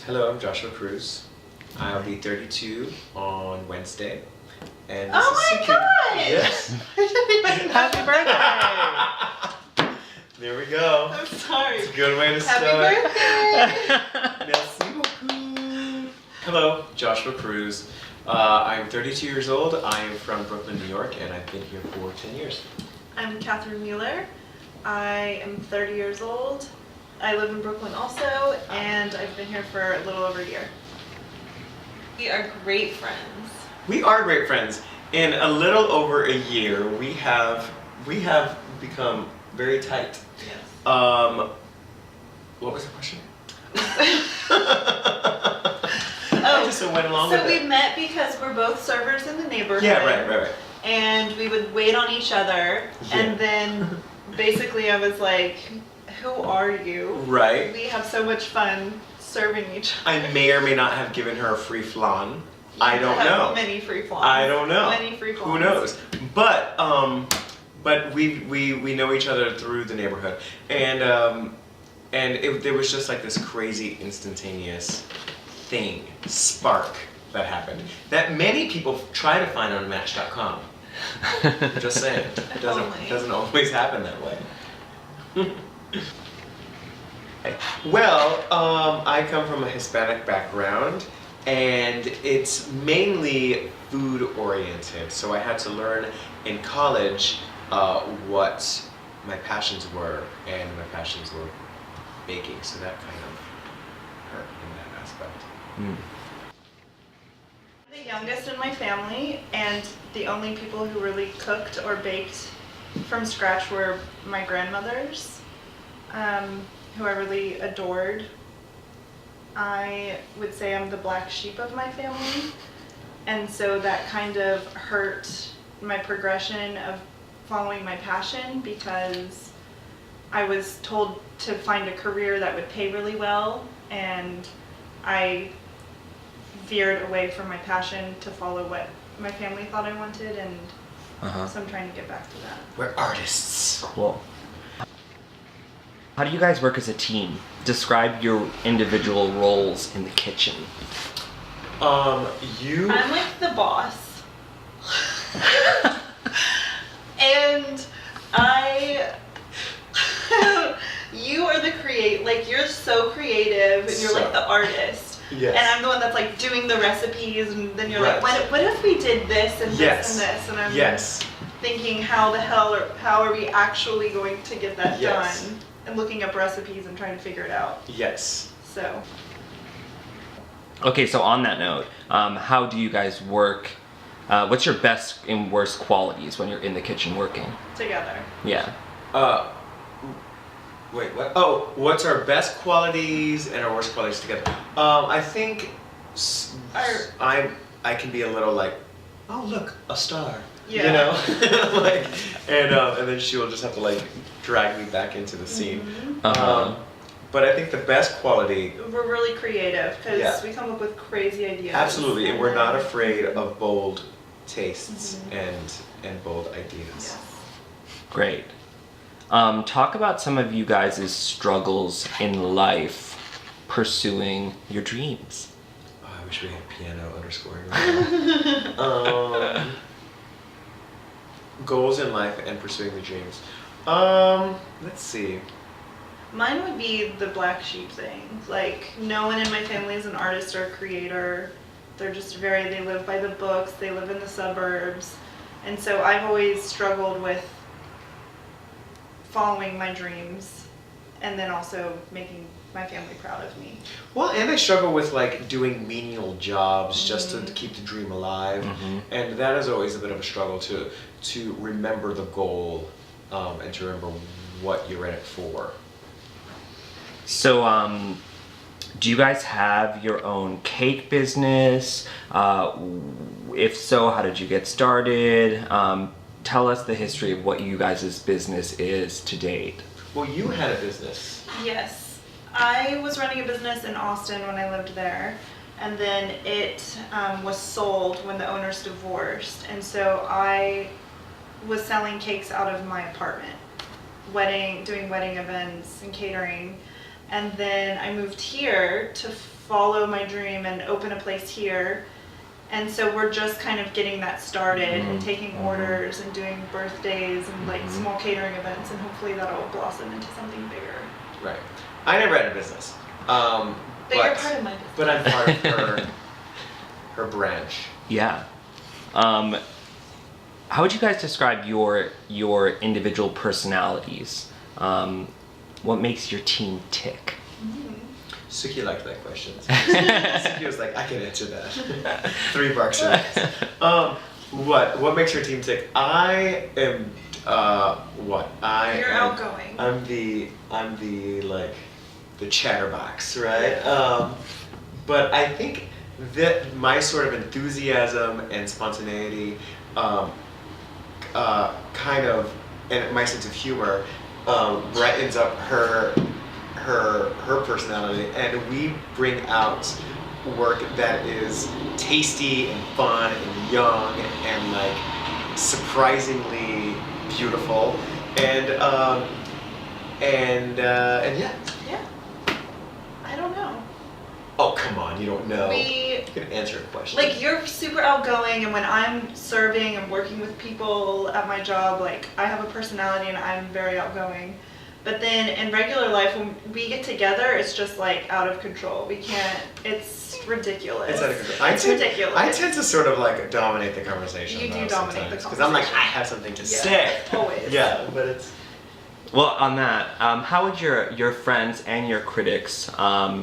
Hello, I'm Joshua Cruz. I'll be 32 on Wednesday. And this Oh is my Suki. god! Yes. Happy birthday! There we go. I'm sorry. It's a good way to Happy start. birthday! Merci beaucoup. Hello, Joshua Cruz. I'm 32 years old. I am from Brooklyn, New York, and I've been here for 10 years. I'm Kathryn Mueller. I am 30 years old. I live in Brooklyn also, and I've been here for a little over a year. We are great friends. We are great friends. In a little over a year, we have become very tight. Yes. What was the question? Oh, I just went along so with we it. met because we're both servers in the neighborhood. Yeah, right. And we would wait on each other, Yeah. and then basically I was like, who are you? Right. We have so much fun serving each other. I may or may not have given her a free flan. I don't have know. Many free flans. I don't know. Many free flans. Who knows? But we know each other through the neighborhood, and there was just like this crazy instantaneous spark that happened that many people try to find on Match.com. Just saying, it doesn't always happen that way. Well, I come from a Hispanic background, and it's mainly food oriented. So I had to learn in college what my passions were, and my passions were baking. So that kind of hurt in that aspect. I'm the youngest in my family, and the only people who really cooked or baked from scratch were my grandmothers, who I really adored. I would say I'm the black sheep of my family, and so that kind of hurt my progression of following my passion, because I was told to find a career that would pay really well, and I veered away from my passion to follow what my family thought I wanted, and so I'm trying to get back to that. We're artists. Cool. How do you guys work as a team? Describe your individual roles in the kitchen. I'm like the boss. And you are the you're so creative, and you're like the artist. Yes. And I'm the one that's like doing the recipes, and then you're Right. like, what if we did this and Yes. this and this? And I'm Yes. thinking, how are we actually going to get that Yes. done? And looking up recipes and trying to figure it out. Yes. So. Okay, so on that note, how do you guys work? What's your best and worst qualities when you're in the kitchen working? Together. Yeah. Wait, what? Oh, what's our best qualities and our worst qualities together? I think I can be a little like, oh look, a star. Yeah. You know, and then she will just have to like drag me back into the scene. Mm-hmm. But I think the best quality. We're really creative because Yeah. we come up with crazy ideas. Absolutely, and we're then- not afraid of bold tastes Mm-hmm. and bold ideas. Yes. Great. Talk about some of you guys' struggles in life pursuing your dreams. Oh, I wish we had piano underscoring right now. Goals in life and pursuing the dreams. Let's see. Mine would be the black sheep thing. Like, no one in my family is an artist or a creator. They're just they live by the books, they live in the suburbs. And so I've always struggled with following my dreams and then also making my family proud of me. Well, and I struggle with like doing menial jobs just to keep the dream alive, and that is always a bit of a struggle to remember the goal and to remember what you're in it for. So, do you guys have your own cake business? If so, how did you get started? Tell us the history of what you guys' business is to date. Well, you had a business. Yes. I was running a business in Austin when I lived there, and then it was sold when the owners divorced, and so I was selling cakes out of my apartment, doing wedding events and catering, and then I moved here to follow my dream and open a place here. And so we're just kind of getting that started and taking orders and doing birthdays and like small catering events, and hopefully that'll blossom into something bigger. Right. I never had a business. But you're part of my business. But I'm part of her branch. Yeah. How would you guys describe your individual personalities? What makes your team tick? Suki liked that question. Suki was like, I can answer that. 3 bucks. What makes your team tick? I am You're outgoing. I'm the like the chatterbox, right? But I think that my sort of enthusiasm and spontaneity, kind of, and my sense of humor, brightens up her personality, and we bring out work that is tasty and fun and young and like surprisingly beautiful, and yeah. Yeah. I don't know. Oh, come on, you don't know. You can answer a question. Like, you're super outgoing, and when I'm serving and working with people at my job, like, I have a personality and I'm very outgoing. But then in regular life, when we get together, it's just like out of control. We can't, it's ridiculous. It's out of control. Ridiculous. I tend to sort of like dominate the conversation. You do dominate the conversation. Because I'm like, I have something to say. Always. Yeah, but it's... Well, on that, how would your friends and your critics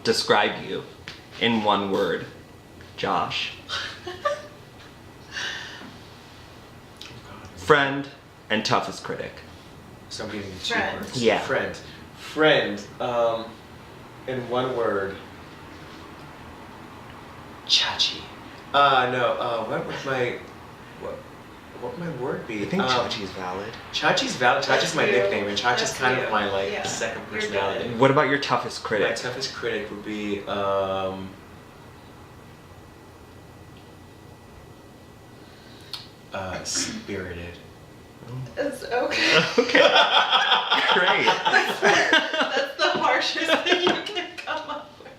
describe you in one word? Josh. Friend and toughest critic. So I'm getting 2 Friend. words. Yeah. Friend. In one word. Chachi. No. What would my word be? I think Chachi's valid. Chachi's valid. Chachi's my nickname, and Chachi's That's kind you. of my like Yeah. second You're personality. good. What about your toughest critic? My toughest critic would be spirited. It's okay. Okay. Great. That's the harshest thing you can come up with.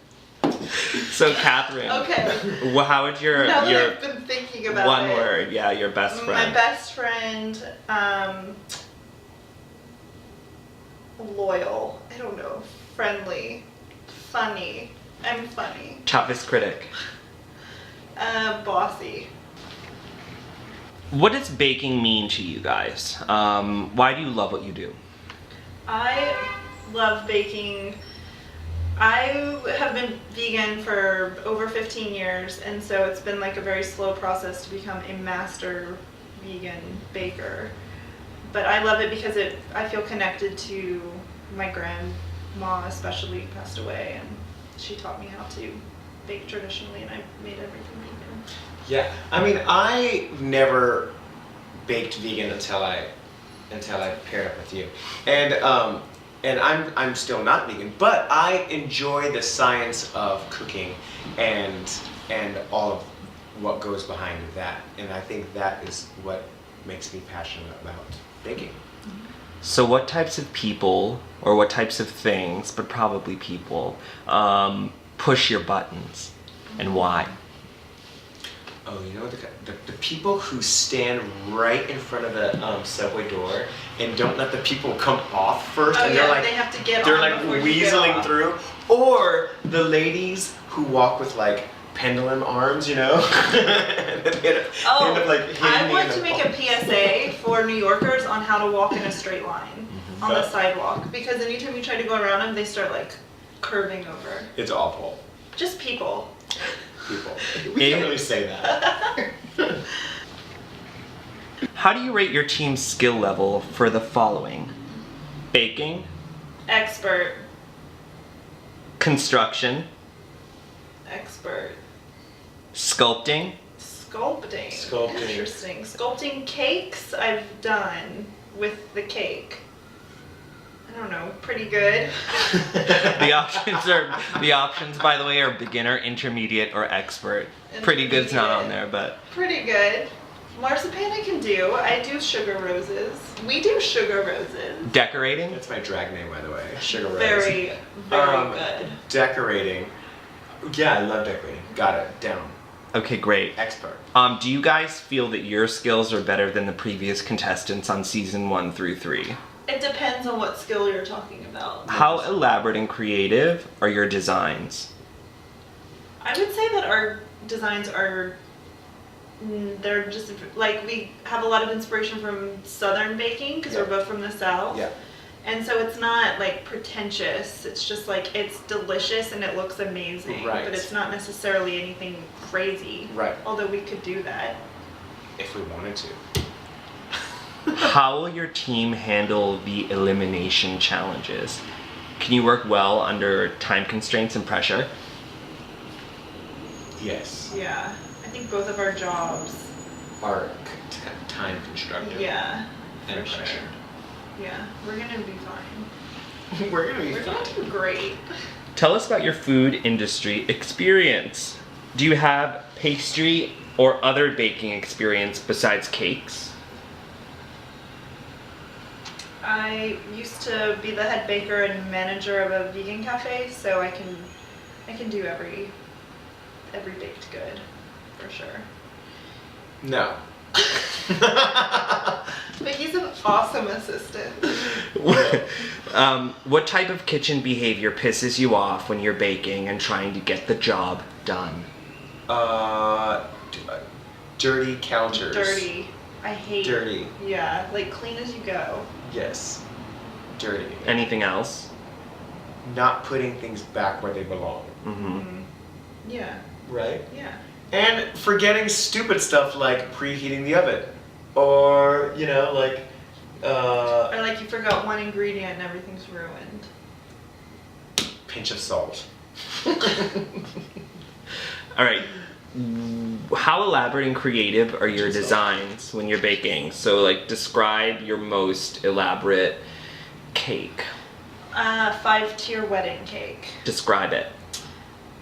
So, Kathryn. Okay. Well, how would your Now that I've been thinking about one it. word? Yeah, your best friend. My best friend, loyal. I don't know. Friendly. Funny. I'm funny. Toughest critic. Bossy. What does baking mean to you guys? Why do you love what you do? I love baking. I have been vegan for over 15 years, and so it's been like a very slow process to become a master vegan baker. But I love it because I feel connected to my grandma, especially, who passed away, and she taught me how to bake traditionally, and I made everything vegan. Yeah, I mean, I never baked vegan until I paired up with you, and I'm still not vegan, but I enjoy the science of cooking and all of what goes behind that, and I think that is what makes me passionate about baking. So what types of people, or what types of things, but probably people, push your buttons, and why? Oh, you know, the people who stand right in front of the subway door and don't let the people come off first, and they're like, they have to get they're on like before you get weaseling off. through, or the ladies who walk with like pendulum arms, you know, and they end up, like hitting I me want in to the make a PSA for New Yorkers on how to walk in a straight line on the sidewalk, because anytime you try to go around them, they start like curving over. It's awful. Just people. We can't really say that. How do you rate your team's skill level for the following? Baking, Expert. construction, Expert. sculpting, Sculpting. Sculpting. Interesting. Sculpting cakes I've done with the cake. I don't know, pretty good. the options by the way are beginner, intermediate, or expert. Pretty good's not on there, but Pretty good. Marzipan I can do. I do sugar roses. We do sugar roses. decorating, That's my drag name, by the way. Sugar Rose. Very, very good. Decorating. Yeah, I love decorating. Got it. Down. Okay, great. Expert. Do you guys feel that your skills are better than the previous contestants on season 1 through 3? It depends on what skill you're talking about. How elaborate and creative are your designs? I would say that our designs are, they're just, like, we have a lot of inspiration from Southern baking because Yeah. we're both from the South. Yeah. And so it's not like pretentious. It's just like it's delicious and it looks amazing. Right. But it's not necessarily anything crazy. Right. Although we could do that. If we wanted to. How will your team handle the elimination challenges? Can you work well under time constraints and pressure? Yes. Yeah. I think both of our jobs. Are time constructive. Yeah. And For sure. pressure. Yeah. We're gonna be fine. We're gonna be We're fine. gonna do great. Tell us about your food industry experience. Do you have pastry or other baking experience besides cakes? I used to be the head baker and manager of a vegan cafe, so I can do every baked good, for sure. No. But he's an awesome assistant. What type of kitchen behavior pisses you off when you're baking and trying to get the job done? Dirty counters. Dirty. I hate. Dirty. Yeah, like clean as you go. Yes. Dirty. Anything else? Not putting things back where they belong. Mm-hmm. Yeah. Right? Yeah. And forgetting stupid stuff like preheating the oven. Or, like, Or like you forgot one ingredient and everything's ruined. pinch of salt. All right. How elaborate and creative are your designs when you're baking? So, like, describe your most elaborate cake. 5-tier wedding cake. Describe it.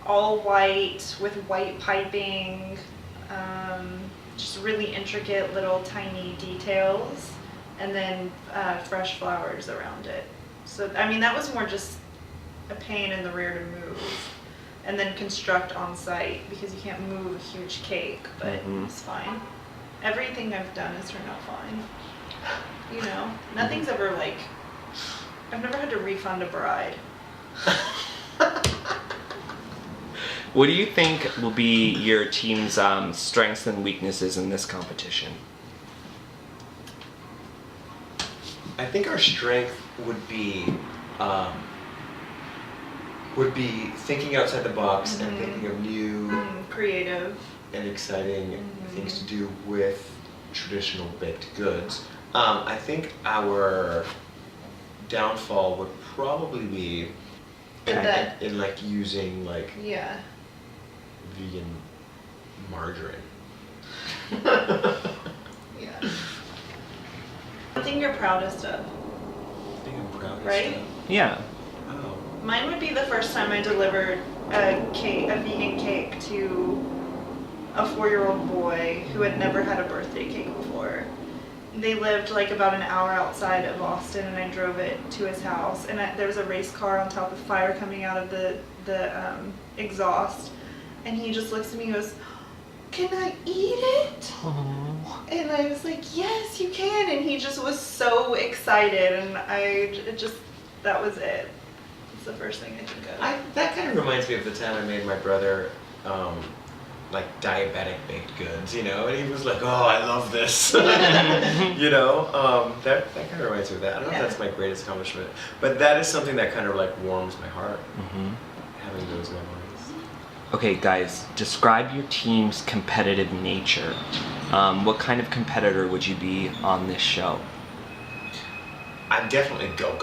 All white with white piping, just really intricate little tiny details, and then fresh flowers around it. So, I mean, that was more just a pain in the rear to move, and then construct on site because you can't move a huge cake, but it's fine. Everything I've done has turned out fine. Nothing's ever like, I've never had to refund a bride. What do you think will be your team's strengths and weaknesses in this competition? I think our strength would be thinking outside the box and thinking of new Creative. and exciting things to do with traditional baked goods. I think our downfall would probably be in like using like Yeah. vegan margarine. Yeah. What thing you're proudest of? I think I'm proud of Right? stuff. Yeah. Oh. Mine would be the first time I delivered a vegan cake to a 4-year-old boy who had never had a birthday cake before. They lived like about an hour outside of Austin, and I drove it to his house. And there was a race car on top of fire coming out of the exhaust. And he just looks at me and goes, "Can I eat it?" Aww. And I was like, "Yes, you can." And he just was so excited, and that was it. It's the first thing I think of. That kind of reminds me of the time I made my brother like diabetic baked goods, and he was like, "Oh, I love this," that kind of reminds me of that. I don't know if that's my greatest accomplishment, but that is something that kind of like warms my heart, having those memories. Okay, guys, describe your team's competitive nature. What kind of competitor would you be on this show? I'm definitely go.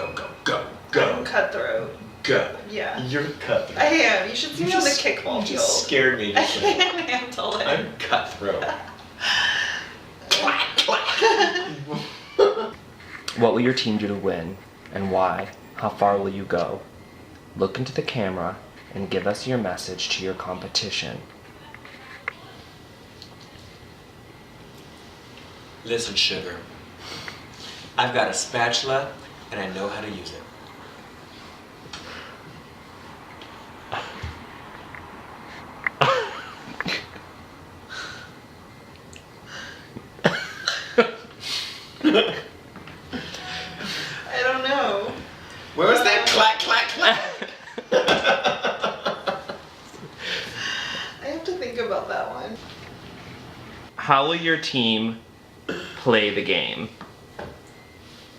I'm cutthroat. Go. Yeah. You're cutthroat. I am. You should see me on the kickball You field. just scared me. I Just then. can't handle it. I'm cutthroat. What will your team do to win, and why? How far will you go? Look into the camera and give us your message to your competition. Listen, sugar. I've got a spatula, and I know how to use it. think about that one. How will your team play the game?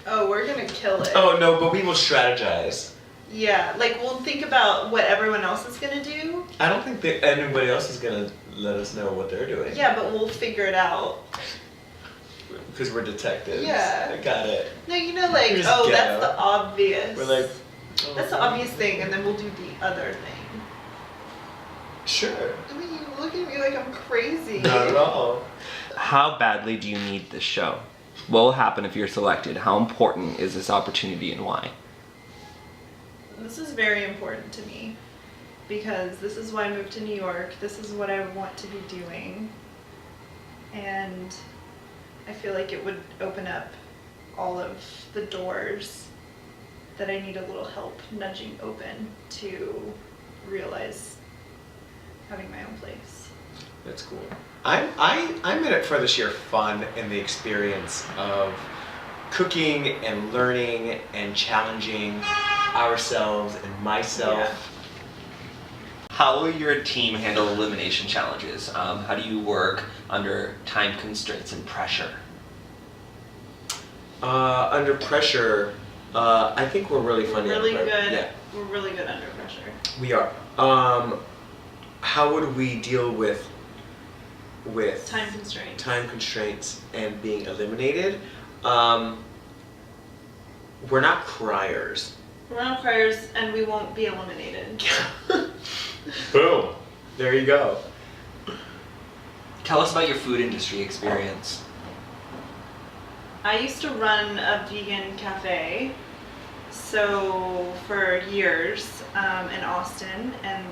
Oh, we're gonna kill it. Oh no, but we will strategize. Yeah, like we'll think about what everyone else is gonna do. I don't think that anybody else is gonna let us know what they're doing. Yeah, but we'll figure it out. Because we're detectives. Yeah. I got it. No, you know, like, We're just oh, ghetto. that's the obvious. We're like, oh, That's the obvious thing, and then we'll do the other thing. Sure. I mean, you look at me like I'm crazy. Not at all. How badly do you need this show? What will happen if you're selected? How important is this opportunity and why? This is very important to me because this is why I moved to New York. This is what I want to be doing. And I feel like it would open up all of the doors that I need a little help nudging open to realize having my own place. That's cool. I'm in it for the sheer fun and the experience of cooking and learning and challenging ourselves and myself. Yeah. How will your team handle elimination challenges? How do you work under time constraints and pressure? Under pressure, I think we're really funny. We're really under pressure. good. Yeah, We're really good under pressure. we are. How would we deal with Time constraints. time constraints and being eliminated? We're not criers. We're not criers, and we won't be eliminated. Boom. There you go. Tell us about your food industry experience. I used to run a vegan cafe, so for years in Austin, and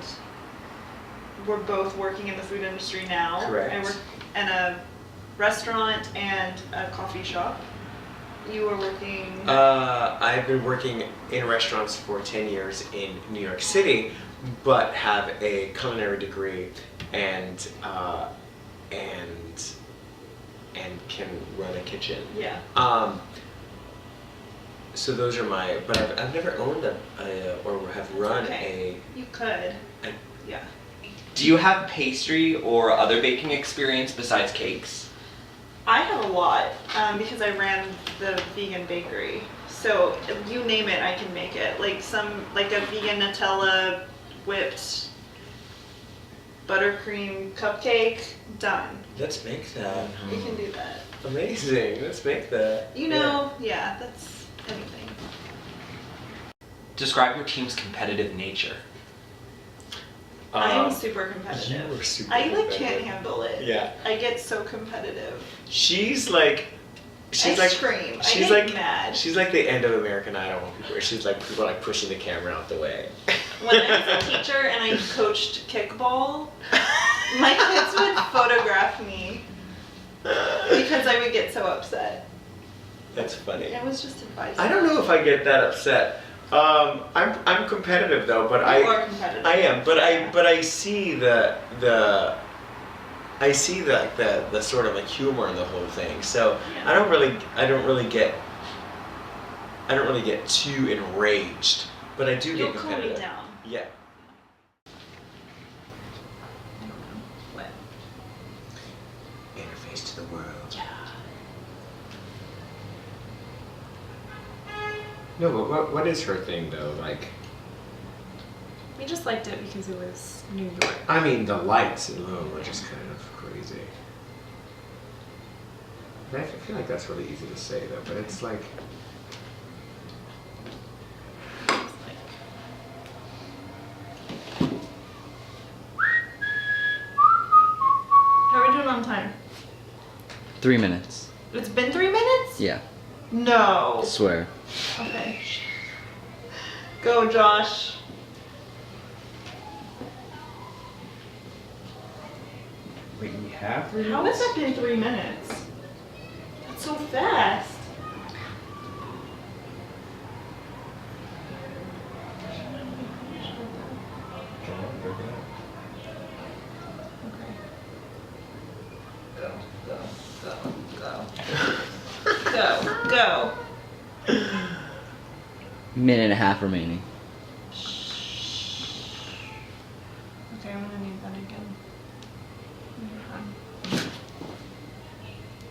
we're both working in the food industry now. Correct. I work in a restaurant and a coffee shop. You were working. I've been working in restaurants for 10 years in New York City, but have a culinary degree and can run a kitchen. Yeah. So those are my. But I've never owned or have run Okay. You could. a. Yeah. Do you have pastry or other baking experience besides cakes? I have a lot because I ran the vegan bakery. So you name it, I can make it. Like a vegan Nutella whipped buttercream cupcake, done. Let's make that. We can do that. Amazing. Let's make that. You know, yeah, that's anything. Describe your team's competitive nature. I am Um, super competitive. you are super I can't competitive. handle it. Yeah. I get so competitive. She's like. I like. scream. I She's get like mad. She's like the end of American Idol when people. She's like people like pushing the camera out the way. When I was a teacher and I coached kickball, my kids would photograph me because I would get so upset. That's funny. It was just advice. I don't know if I get that upset. I'm competitive though, but You are competitive. I am, but I see the sort of like humor in the whole thing. So Yeah. I don't really get too enraged, but I do You'll get cool me competitive. down. Yeah. What? Interface to the world. Yeah. No, but what is her thing though? Like, We just liked it because it was New York. I mean, the lights alone were just kind of crazy. And I feel like that's really easy to say though, but it's like. How are we doing on time? 3 minutes. It's been 3 minutes? Yeah, No. swear. Okay. Go, Josh. Wait, we have 3 How has that been 3 minutes? That's so fast. Okay. Go, go, go, go. Go, go. Minute and a half remaining. Okay, I'm gonna need that again.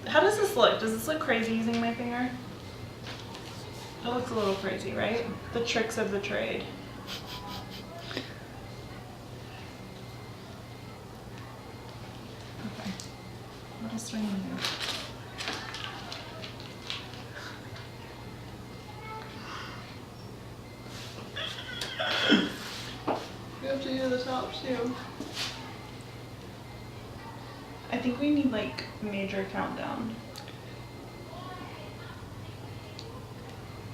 How does this look? Does this look crazy using my finger? It looks a little crazy, right? The tricks of the trade. Okay. What else do I need to do? We have to do the top too. I think we need like major countdown.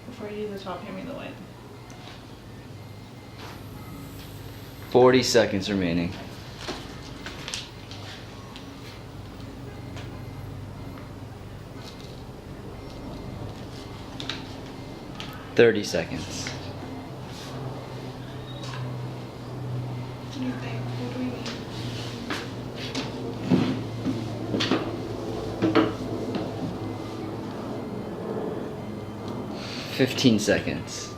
Before you do the top, hand me the white. 40 seconds remaining. Thirty seconds. What do you think? What do we need? 15 seconds.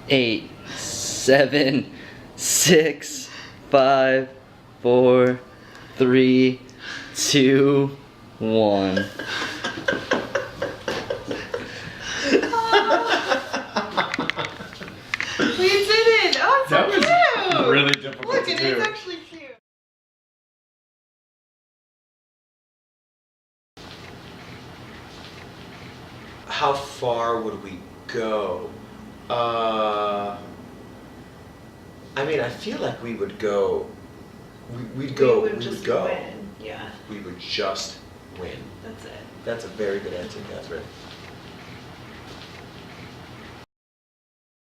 8, 7, 6, 5, 4, 3, 2, 1. We did it! Oh, it's That so was cute! really difficult Look, to it do. is actually cute. How far would we go? I mean, I feel like we would go. We'd go. We would just win. Yeah, We would just win. that's it. That's a very good answer, Kathryn.